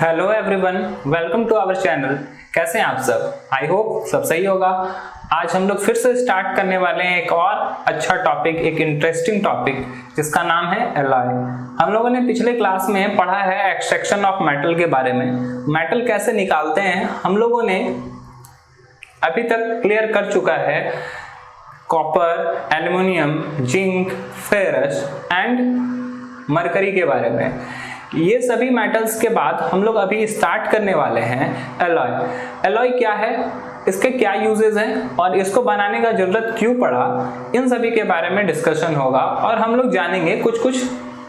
Hello everyone, welcome to our channel. कैसे हैं आप सब? आई होप सब सही होगा। आज हम लोग फिर से स्टार्ट करने वाले हैं एक और अच्छा टॉपिक, एक इंटरेस्टिंग टॉपिक जिसका नाम है एलॉय। हम लोगों ने पिछले क्लास में पढ़ा है एक्सट्रैक्शन ऑफ मेटल के बारे में। मेटल कैसे निकालते हैं हम लोगों ने अभी तक क्लियर कर चुका है। Copper, aluminium, zinc, ferrous and mercury के बारे में। ये सभी मेटल्स के बाद हम लोग अभी स्टार्ट करने वाले हैं एलॉय। एलॉय क्या है, इसके क्या यूजेस हैं और इसको बनाने का जरूरत क्यों पड़ा, इन सभी के बारे में डिस्कशन होगा। और हम लोग जानेंगे कुछ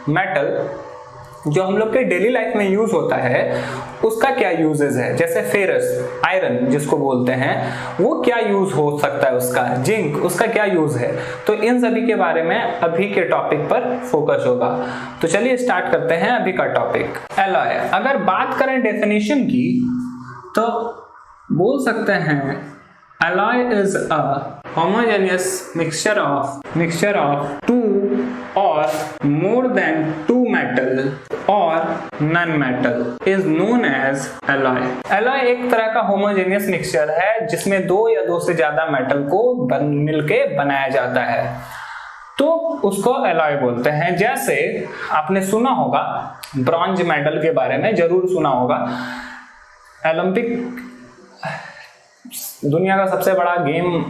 मेटल जो हम लोग के डेली लाइफ में यूज होता है उसका क्या यूजेस है। जैसे फेरस, आयरन जिसको बोलते हैं, वो क्या यूज हो सकता है उसका, जिंक उसका क्या यूज है। तो इन सभी के बारे में अभी के टॉपिक पर फोकस होगा। तो चलिए स्टार्ट करते हैं अभी का टॉपिक एलॉय। अगर बात करें डेफिनेशन की तो बोल सकते हैं alloy is a homogeneous mixture of two or more than two metal or non-metal is known as alloy। alloy एक तरह का homogeneous mixture है जिसमें दो या दो से ज्यादा मेटल को मिलके बनाया जाता है, तो उसको एलॉय बोलते हैं। जैसे आपने सुना होगा ब्रॉन्ज मेडल के बारे में, जरूर सुना होगा। ओलंपिक दुनिया का सबसे बड़ा गेम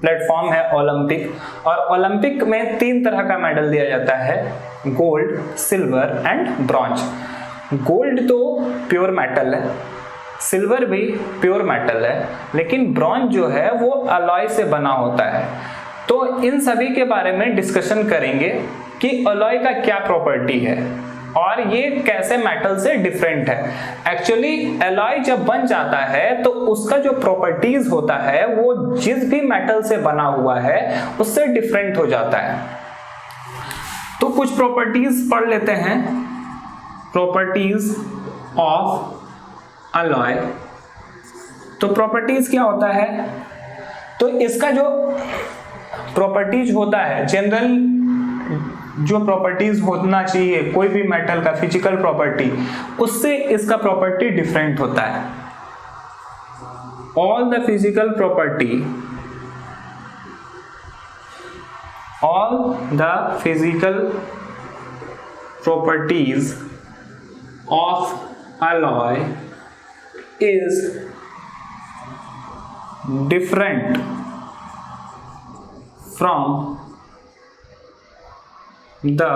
प्लेटफॉर्म है ओलंपिक, और ओलंपिक में 3 तरह का मेडल दिया जाता है, gold, silver and bronze. Gold तो प्योर मेटल है, सिल्वर भी प्योर मेटल है, लेकिन ब्रॉन्ज जो है वो अलॉय से बना होता है। तो इन सभी के बारे में डिस्कशन करेंगे कि अलॉय का क्या प्रॉपर्टी है और ये कैसे मेटल से डिफरेंट है। एक्चुअली एलॉय जब बन जाता है तो उसका जो प्रॉपर्टीज होता है वो जिस भी मेटल से बना हुआ है उससे डिफरेंट हो जाता है। तो कुछ प्रॉपर्टीज पढ़ लेते हैं, प्रॉपर्टीज ऑफ एलॉय। तो प्रॉपर्टीज क्या होता है, तो इसका जो प्रॉपर्टीज होता है, जनरल जो प्रॉपर्टीज होना चाहिए कोई भी मेटल का, फिजिकल प्रॉपर्टी, उससे इसका प्रॉपर्टी डिफरेंट होता है। All the physical properties of alloy is different from the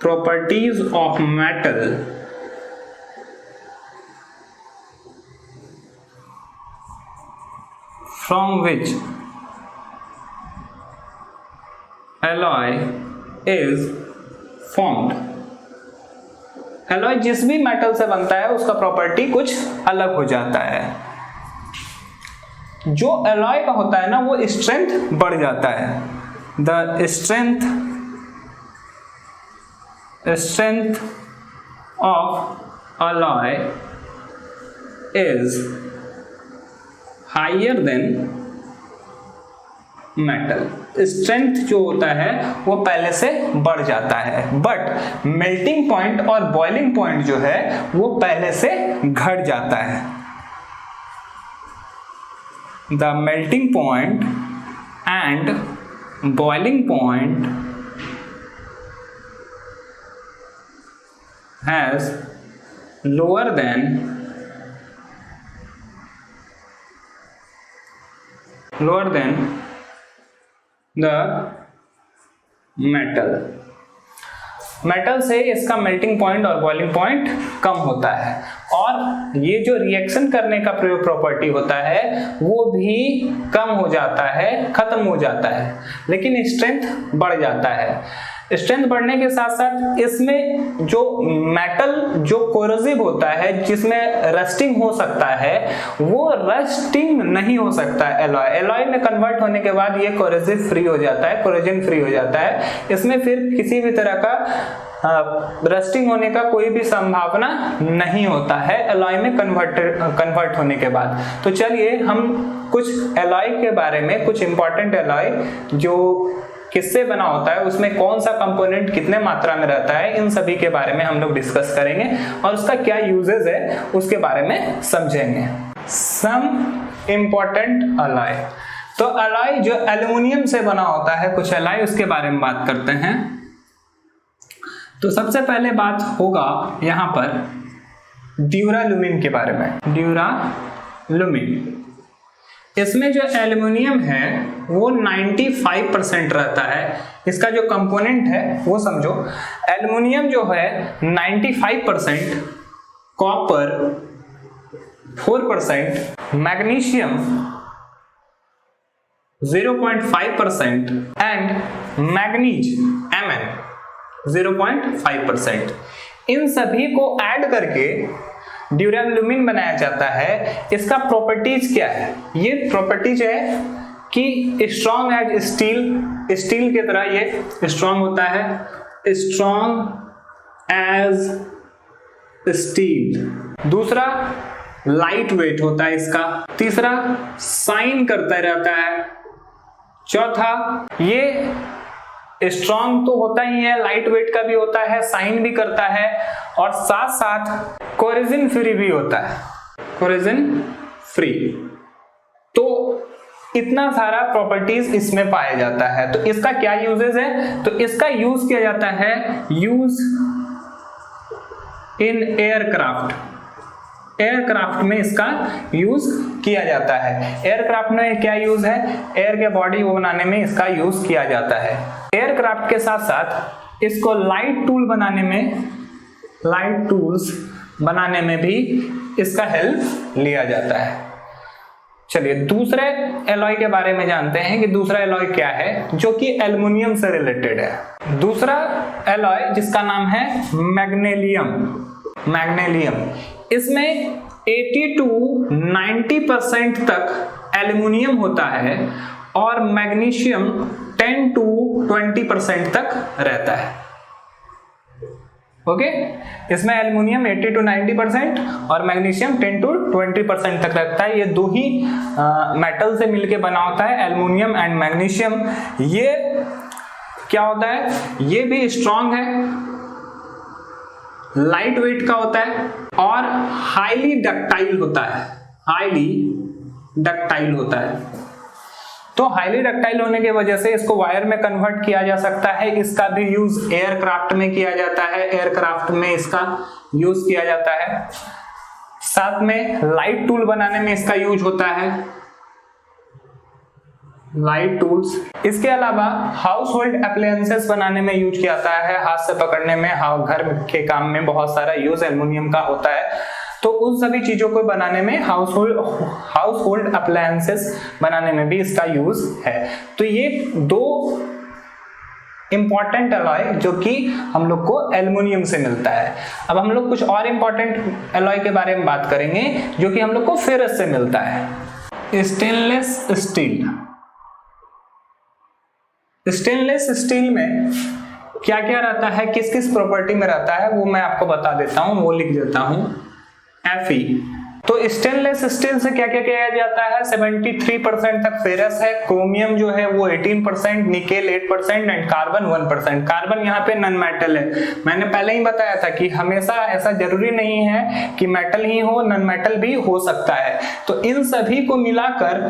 properties of metal from which alloy is formed। Alloy जिस भी मेटल से बनता है उसका प्रॉपर्टी कुछ अलग हो जाता है। जो एलॉय का होता है ना वो स्ट्रेंथ बढ़ जाता है। The strength of alloy is higher than metal। Strength जो होता है वो पहले से बढ़ जाता है, बट मेल्टिंग पॉइंट और बॉइलिंग पॉइंट जो है वो पहले से घट जाता है। The melting point and boiling point has lower than the metal से इसका मेल्टिंग पॉइंट और बॉइलिंग पॉइंट कम होता है, और ये जो रिएक्शन करने का प्रॉपर्टी होता है वो भी कम हो जाता है, खत्म हो जाता है, लेकिन स्ट्रेंथ बढ़ जाता है। स्ट्रेंथ बढ़ने के साथ साथ इसमें जो मेटल जो कोरोसिव होता है, जिसमें रस्टिंग हो सकता है, वो रस्टिंग नहीं हो सकता है। एलॉय में कन्वर्ट होने के बाद ये कोरोसिव फ्री हो जाता है, कोरोजन फ्री हो जाता है। इसमें फिर किसी भी तरह का रस्टिंग होने का कोई भी संभावना नहीं होता है एलॉय में कन्वर्ट होने के बाद। तो चलिए हम कुछ एलॉय के बारे में, कुछ इंपॉर्टेंट एलॉय जो किससे बना होता है, उसमें कौन सा कंपोनेंट कितने मात्रा में रहता है, इन सभी के बारे में हम लोग डिस्कस करेंगे और उसका क्या यूजेस है उसके बारे में समझेंगे। सम इम्पोर्टेंट अलॉय, तो अलॉय जो एल्युमिनियम से बना होता है, कुछ अलॉय उसके बारे में बात करते हैं। तो सबसे पहले बात होगा यहां पर ड्यूरालुमिन के बारे में। ड्यूरालुमिन, इसमें जो एल्युमिनियम है वो 95% रहता है। इसका जो कंपोनेंट है वो समझो, एल्युमिनियम जो है 95%, copper 4%, magnesium 0.5% and manganese Mn 0.5%। इन सभी को ऐड करके ड्यूरालुमिन बनाया जाता है। इसका प्रॉपर्टीज क्या है? ये प्रॉपर्टीज है कि स्ट्रॉन्ग एज स्टील, स्टील की तरह ये स्ट्रॉन्ग होता है, स्ट्रॉन्ग एज स्टील। दूसरा लाइट वेट होता है इसका। तीसरा शाइन करता रहता है। चौथा ये स्ट्रॉन्ग तो होता ही है, लाइट वेट का भी होता है, शाइन भी करता है और साथ साथ कोरोजन फ्री भी होता है, कोरोजन फ्री। तो इतना सारा प्रॉपर्टीज इसमें पाया जाता है। तो इसका क्या यूजेस है? तो इसका यूज किया जाता है, यूज इन एयरक्राफ्ट। एयरक्राफ्ट में इसका यूज किया जाता है। एयरक्राफ्ट में क्या यूज है? एयर के बॉडी को बनाने में इसका यूज किया जाता है। एयरक्राफ्ट के साथ साथ इसको लाइट टूल बनाने में, लाइट टूल्स बनाने में भी इसका हेल्प लिया जाता है। चलिए दूसरे एलॉय के बारे में जानते हैं कि दूसरा एलॉय क्या है जो कि एल्युमिनियम से रिलेटेड है। दूसरा एलॉय जिसका नाम है मैग्नीशियम। मैग्नीशियम, इसमें 80 to 90% तक एल्युमिनियम होता है और मैग्नीशियम 10 to 20% तक रहता है। ओके, इसमें एल्युमिनियम 80 to 90% और मैग्नीशियम 10 to 20% तक रहता है। ये दो ही मेटल से मिलके बना होता है, एल्युमिनियम एंड मैग्नीशियम। ये क्या होता है? ये भी स्ट्रॉन्ग है, लाइट वेट का होता है और हाईली डक्टाइल होता है। हाईली डक्टाइल होता है। तो हाईली डक्टाइल होने की वजह से इसको वायर में कन्वर्ट किया जा सकता है। इसका भी यूज एयरक्राफ्ट में किया जाता है। एयरक्राफ्ट में इसका यूज किया जाता है। साथ में लाइट टूल बनाने में इसका यूज होता है, लाइट टूल्स। इसके अलावा हाउस होल्ड अप्लायंसेस बनाने में यूज किया जाता है, हाथ से पकड़ने में, घर के काम में बहुत सारा यूज एल्युमिनियम का होता है। तो उन सभी चीजों को बनाने में, हाउस होल्ड अप्लायंसेस बनाने में भी इसका यूज है। तो ये दो इंपॉर्टेंट अलॉय जो कि हम लोग को एल्युमिनियम से मिलता है। अब हम लोग कुछ और इंपॉर्टेंट अलॉय के बारे में बात करेंगे जो कि हम लोग को फेरस से मिलता है। Stainless steel. स्टेनलेस स्टील में क्या क्या रहता है, किस किस प्रॉपर्टी में रहता है, वो मैं आपको बता देता हूं, वो लिख देता हूं। Fe, तो स्टेनलेस स्टील से क्या क्या किया जाता है? 73% तक फेरस है, क्रोमियम जो है वो 18%, निकेल 8% एंड कार्बन 1%। कार्बन यहाँ पे नॉन मेटल है। मैंने पहले ही बताया था कि हमेशा ऐसा जरूरी नहीं है कि मेटल ही हो, नॉन मेटल भी हो सकता है। तो इन सभी को मिलाकर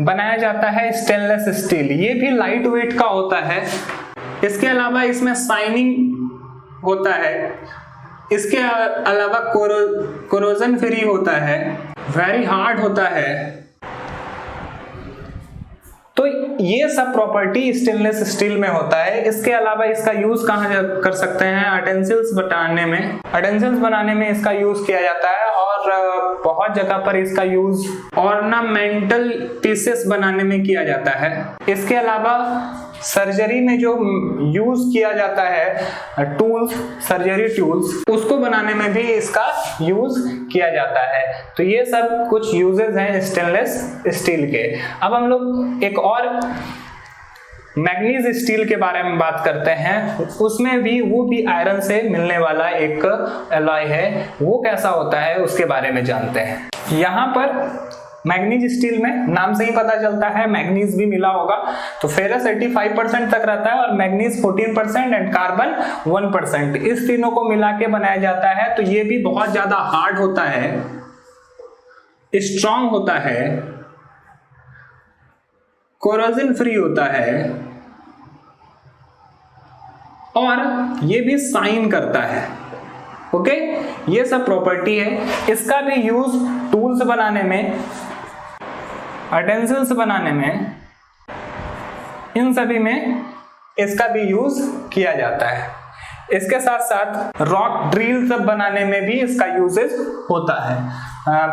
बनाया जाता है स्टेनलेस स्टील। ये भी लाइट वेट का होता है। इसके अलावा इसमें शाइनिंग होता है। इसके अलावा कोरोजन फ्री होता है, वेरी हार्ड होता है। तो ये सब प्रॉपर्टी स्टेनलेस स्टील में होता है। इसके अलावा इसका यूज कहाँ कर सकते हैं? अटेंसिल्स बनाने में, अटेंसिल्स बनाने में इसका यूज किया जाता है और बहुत जगह पर इसका यूज ऑर्नामेंटल पीसेस बनाने में किया जाता है। इसके अलावा सर्जरी में जो यूज किया जाता है टूल्स, सर्जरी टूल्स, उसको बनाने में भी इसका यूज किया जाता है। तो ये सब कुछ यूजेस हैं स्टेनलेस स्टील के। अब हम लोग एक और मैग्नीज स्टील के बारे में बात करते हैं। उसमें भी वो भी आयरन से मिलने वाला एक अलॉय है। वो कैसा होता है उसके बारे में जानते हैं। यहाँ पर मैग्नीज स्टील में नाम से ही पता चलता है मैग्नीज भी मिला होगा। तो फेरस 85% तक रहता है और मैग्नीज 14% एंड कार्बन 1%, इस तीनों को मिला के बनाया जाता है। तो ये भी बहुत ज्यादा हार्ड होता है, स्ट्रॉन्ग होता है, कोरोजन फ्री होता है और ये भी शाइन करता है। ओके, ये सब प्रॉपर्टी है। इसका भी यूज टूल्स बनाने में, यूटेंसिल्स बनाने में, इन सभी में इसका भी यूज किया जाता है। इसके साथ साथ रॉक ड्रिल सब बनाने में भी इसका यूजेस होता है।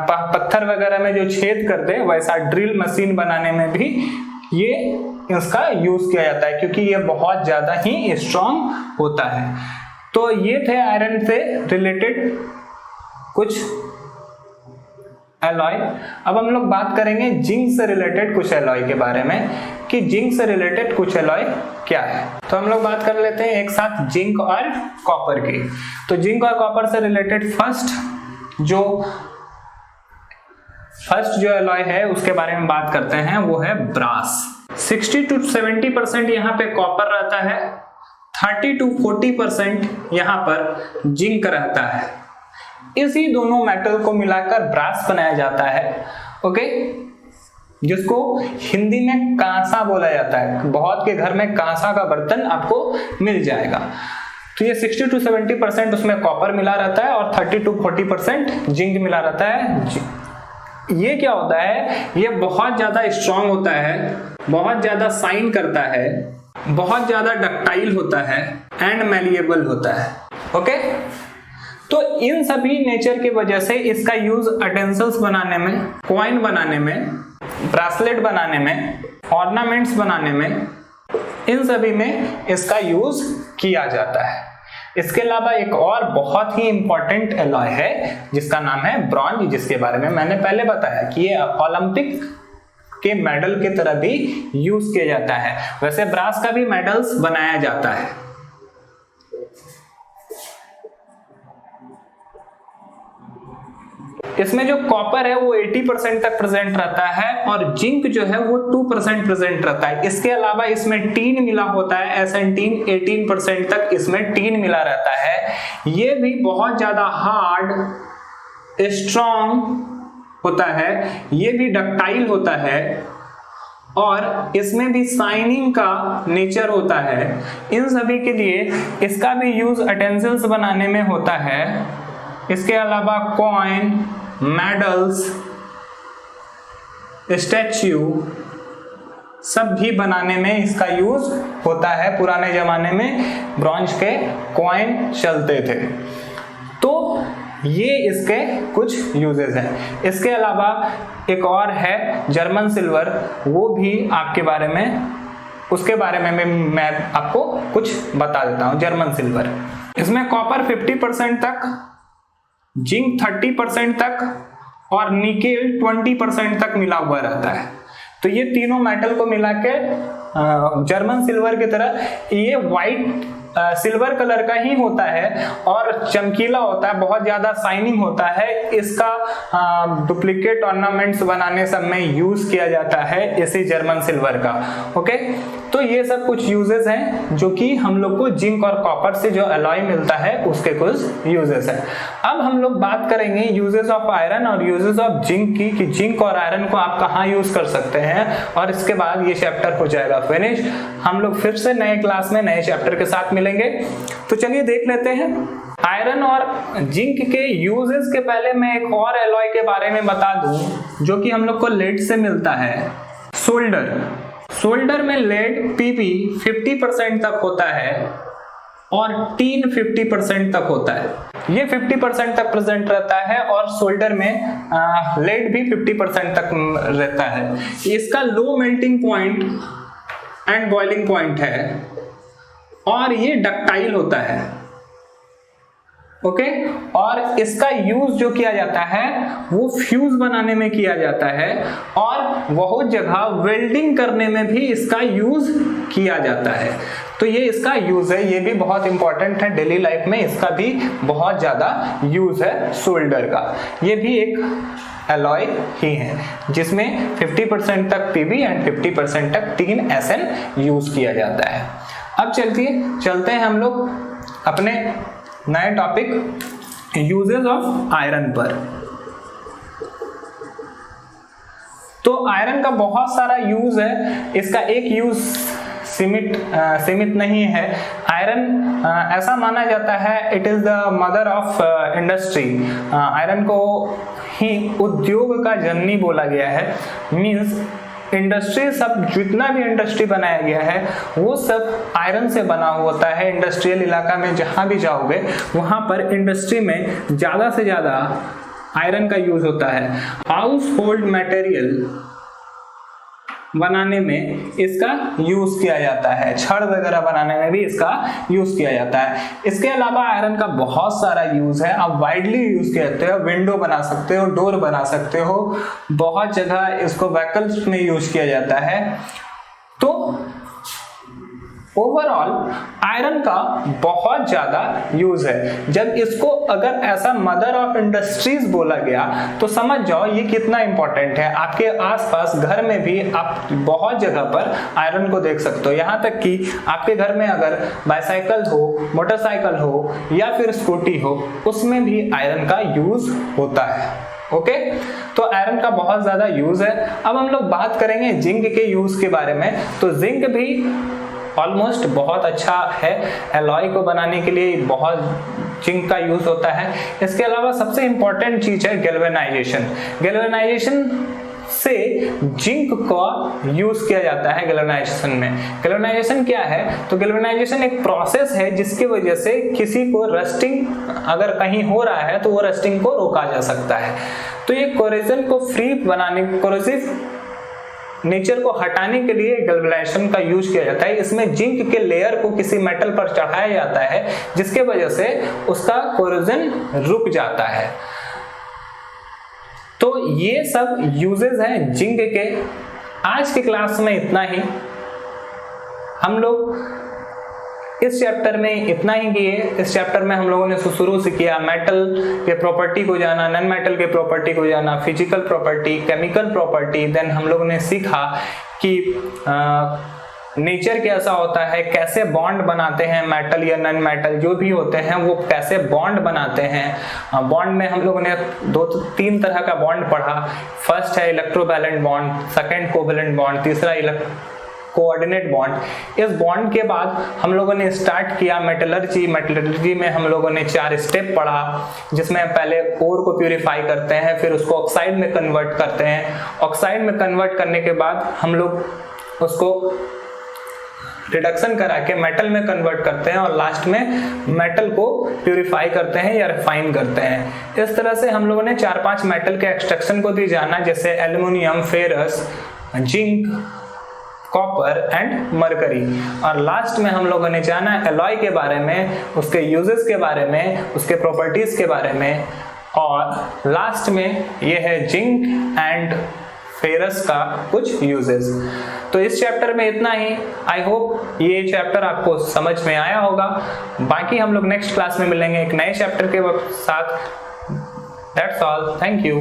पत्थर वगैरह में जो छेद करते हैं वैसा ड्रिल मशीन बनाने में भी ये इसका यूज किया जाता है, क्योंकि ये बहुत ज्यादा ही स्ट्रॉन्ग होता है। तो ये थे आयरन से रिलेटेड कुछ एलॉय। अब हम लोग बात करेंगे जिंक से रिलेटेड कुछ एलॉय के बारे में, कि जिंक से रिलेटेड कुछ एलॉय क्या है। तो हम लोग बात कर लेते हैं एक साथ जिंक और कॉपर की। तो जिंक और कॉपर से रिलेटेड फर्स्ट जो एलॉय है उसके बारे में बात करते हैं, वो है ब्रास। 60 to 70% यहाँ पे कॉपर रहता है, 30 to 40% यहाँ पर जिंक रहता है। इसी दोनों मेटल को मिलाकर ब्रास बनाया जाता है। ओके, जिसको हिंदी में कांसा बोला जाता है। बहुत के घर में कांसा का बर्तन आपको मिल जाएगा। तो ये 60 to 70% उसमें कॉपर मिला रहता है और 30 to 40% जिंक मिला रहता है। ये क्या होता है, ये बहुत ज्यादा स्ट्रॉन्ग होता है, बहुत ज्यादा शाइन करता है, बहुत ज्यादा डक्टाइल होता है एंड मैलिएबल होता है। ओके, तो इन सभी नेचर की वजह से इसका यूज यूटेंसिल्स बनाने में, कॉइन बनाने में, ब्रेसलेट बनाने में, ऑर्नामेंट्स बनाने में, इन सभी में इसका यूज किया जाता है। इसके अलावा एक और बहुत ही इंपॉर्टेंट एलॉय है जिसका नाम है ब्रॉन्ज, जिसके बारे में मैंने पहले बताया कि ये ओलंपिक के मेडल की तरह भी यूज किया जाता है। वैसे ब्रास का भी मेडल्स बनाया जाता है। इसमें जो कॉपर है वो 80% तक प्रेजेंट रहता है और जिंक जो है वो 2% प्रेजेंट रहता है। इसके अलावा इसमें टीन मिला होता है, एसेंटीन 18% तक इसमें टीन मिला रहता है। ये भी बहुत ज्यादा हार्ड, स्ट्रॉन्ग होता है, ये भी डक्टाइल होता है और इसमें भी शाइनिंग का नेचर होता है। इन सभी के लिए इसका भी यूज यूटेंसिल्स बनाने में होता है। इसके अलावा कॉइन, मेडल्स, स्टैच्यू सब भी बनाने में इसका यूज होता है। पुराने जमाने में ब्रॉन्ज के कॉइन चलते थे। तो ये इसके कुछ यूजेस हैं। इसके अलावा एक और है जर्मन सिल्वर, वो भी आपके बारे में, उसके बारे में मैं आपको कुछ बता देता हूं। जर्मन सिल्वर, इसमें कॉपर 50% तक, जिंक 30% तक और निकेल 20% तक मिला हुआ रहता है। तो ये तीनों मेटल को मिला के जर्मन सिल्वर की तरह ये व्हाइट सिल्वर कलर का ही होता है और चमकीला होता है, बहुत ज्यादा शाइनिंग होता है। इसका डुप्लीकेट ऑर्नामेंट्स बनाने सब में यूज किया जाता है इसी जर्मन सिल्वर का। ओके, तो ये सब कुछ यूजेस हैं जो कि हम लोग को जिंक और कॉपर से जो अलॉय मिलता है उसके कुछ यूजेस हैं। अब हम लोग बात करेंगे यूजेस ऑफ आयरन और यूजेस ऑफ जिंक की, कि जिंक और आयरन को आप कहाँ यूज कर सकते हैं, और इसके बाद ये चैप्टर हो जाएगा फिनिश। हम लोग फिर से नए क्लास में नए चैप्टर के साथ मिलेंगे। तो चलिए देख लेते हैं आयरन और जिंक के यूजेस के पहले मैं एक और एलॉय के बारे में बता दूं जो कि हम लोग को लेड से मिलता है, सोल्डर। सोल्डर में लेड Pb 50% तक होता है और टीन 50% तक होता है। ये 50% तक प्रेजेंट रहता है और सोल्डर में लेड भी 50% तक रहता है। इसका low melting point and boiling point है और ये डक्टाइल होता है। ओके, और इसका यूज जो किया जाता है वो फ्यूज बनाने में किया जाता है और बहुत जगह वेल्डिंग करने में भी इसका यूज किया जाता है। तो ये इसका यूज है, ये भी बहुत इंपॉर्टेंट है डेली लाइफ में, इसका भी बहुत ज्यादा यूज है सोल्डर का। ये भी एक एलॉय ही हैं, जिसमें 50% तक Pb एंड 50% तक 3SN यूज किया जाता है। अब चलते हैं हम लोग अपने नए टॉपिक यूजेस ऑफ आयरन पर। तो आयरन का बहुत सारा यूज है, इसका एक यूज सीमित नहीं है। आयरन ऐसा माना जाता है it is the mother of industry, iron को ही उद्योग का जननी बोला गया है। मींस इंडस्ट्री सब जितना भी इंडस्ट्री बनाया गया है वो सब आयरन से बना होता है। इंडस्ट्रियल इलाका में जहां भी जाओगे वहां पर इंडस्ट्री में ज्यादा से ज्यादा आयरन का यूज होता है। हाउस होल्ड मटेरियल बनाने में इसका यूज किया जाता है, छड़ वगैरह बनाने में भी इसका यूज किया जाता है। इसके अलावा आयरन का बहुत सारा यूज है, आप वाइडली यूज करते हो, विंडो बना सकते हो, डोर बना सकते हो, बहुत जगह इसको व्हीकल्स में यूज किया जाता है। तो ओवरऑल आयरन का बहुत ज्यादा यूज है। जब इसको अगर ऐसा मदर ऑफ इंडस्ट्रीज बोला गया तो समझ जाओ ये कितना इंपॉर्टेंट है। आपके आसपास घर में भी आप बहुत जगह पर आयरन को देख सकते हो, यहाँ तक कि आपके घर में अगर बाइसाइकिल हो, मोटरसाइकिल हो या फिर स्कूटी हो, उसमें भी आयरन का यूज होता है। ओके, तो आयरन का बहुत ज्यादा यूज है। अब हम लोग बात करेंगे जिंक के यूज के बारे में। तो जिंक भी ऑलमोस्ट बहुत अच्छा है, एलॉय को बनाने के लिए बहुत जिंक का यूज होता है। इसके अलावा सबसे इंपॉर्टेंट चीज है गैल्वेनाइजेशन। गैल्वेनाइजेशन से जिंक का यूज किया जाता है गैल्वेनाइजेशन में। गैल्वेनाइजेशन क्या है? तो गैल्वेनाइजेशन एक प्रोसेस है जिसकी वजह से किसी को रस्टिंग अगर कहीं हो रहा है तो वो रस्टिंग को रोका जा सकता है। तो ये कोरोजन को फ्री बनाने, कोरोसिव नेचर को हटाने के लिए गैल्वेनाइजेशन का यूज किया जाता है। इसमें जिंक के लेयर को किसी मेटल पर चढ़ाया जाता है जिसके वजह से उसका कोरोजन रुक जाता है। तो ये सब यूजेस हैं जिंक के। आज की क्लास में इतना ही। हम लोग इस चैप्टर में इतना ही किए। इस चैप्टर में हम लोगों ने शुरू से किया मेटल के प्रॉपर्टी को जाना, नॉन मेटल के प्रॉपर्टी को जाना, physical property, chemical property. Then हम लोगों ने सीखा कि नेचर कैसा होता है, कैसे बॉन्ड बनाते हैं मेटल या नॉन मेटल जो भी होते हैं वो कैसे बॉन्ड बनाते हैं। बॉन्ड में हम लोगों ने 2-3 तरह का बॉन्ड पढ़ा। फर्स्ट है electrovalent bond, second covalent bond, तीसरा कोऑर्डिनेट बॉन्ड। इस बॉन्ड के बाद हम लोगों ने स्टार्ट किया मेटलर्जी। मेटलर्जी में हम लोगों ने 4 स्टेप पढ़ा, जिसमें पहले ओर को प्यूरिफाई करते हैं, फिर उसको ऑक्साइड में कन्वर्ट करते हैं। ऑक्साइड में कन्वर्ट करने के बाद हम लोग उसको रिडक्शन करा के मेटल में कन्वर्ट करते हैं और लास्ट में मेटल को प्यूरिफाई करते हैं या रिफाइन करते हैं। इस तरह से हम लोगों ने 4-5 मेटल के एक्सट्रैक्शन को भी जाना, जैसे aluminium, ferrous, zinc, copper and mercury. और लास्ट में हम लोगों ने जाना एलॉय के बारे में, उसके यूजेस के बारे में, उसके प्रॉपर्टीज के बारे में, और लास्ट में ये है जिंक एंड फेरस का कुछ यूजेस। तो इस चैप्टर में इतना ही। आई होप ये चैप्टर आपको समझ में आया होगा। बाकी हम लोग नेक्स्ट क्लास में मिलेंगे एक नए चैप्टर के साथ। That's all, thank you.